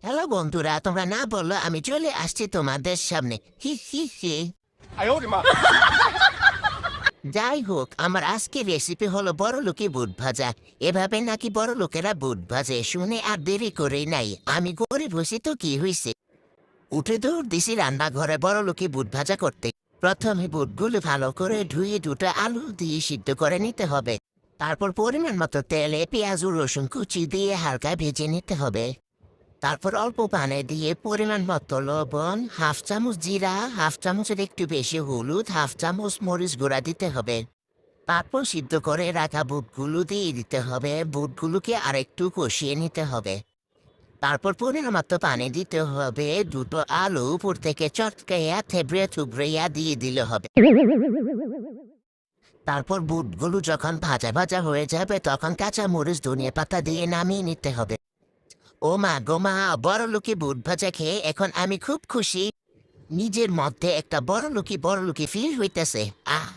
Hello বন্ধুরা, তোমরা না বললো আমি চলে আসছি তোমাদের সামনে। হি হি হি। 哎呦我的妈！ যাই হোক, আমার আজকের রেসিপি হলো বড়লোকি বুট ভাজা। এভাবে নাকি বড় লোকেরা বুট ভাজে শুনে আর দেরি করে নাই। আমি গরিব হয়েছি তো কি হয়েছে, উঠে দৌড় দিছি রান্নাঘরে বড়লোকি বুট ভাজা করতে। প্রথমে বুটগুলো ভালো করে ধুয়ে দুটো আলু দিয়ে সিদ্ধ করে নিতে হবে। তারপর পরিমাণ মতো তেলে পেঁয়াজ ও রসুন কুচি দিয়ে হালকা ভেজে নিতে হবে। তারপর অল্প পানি দিয়ে পরিমাণ মতো লবণ, হাফ চামচ জিরা, হাফ চামচের একটু বেশি হলুদ, হাফ চামচ মরিচ গুঁড়া দিতে হবে। তারপর সিদ্ধ করে রাখা বুটগুলো দিয়ে দিতে হবে। বুটগুলোকে আরেকটু কষিয়ে নিতে হবে। তারপর পরিমাণ মতো পানি দিতে হবে। দুটো আলু উপর থেকে চটকাইয়া থেবড়ে থুবড়িয়া দিয়ে দিলে হবে। তারপর বুটগুলো যখন ভাজা ভাজা হয়ে যাবে তখন কাঁচা মরিচ ধনিয়া পাতা দিয়ে নামিয়ে নিতে হবে। ও মা গো মা, বড়লোকি বুট ভাজা খেয়ে এখন আমি খুব খুশি। নিজের মধ্যে একটা বড়লোকি ফিল হইতেছে। আহ!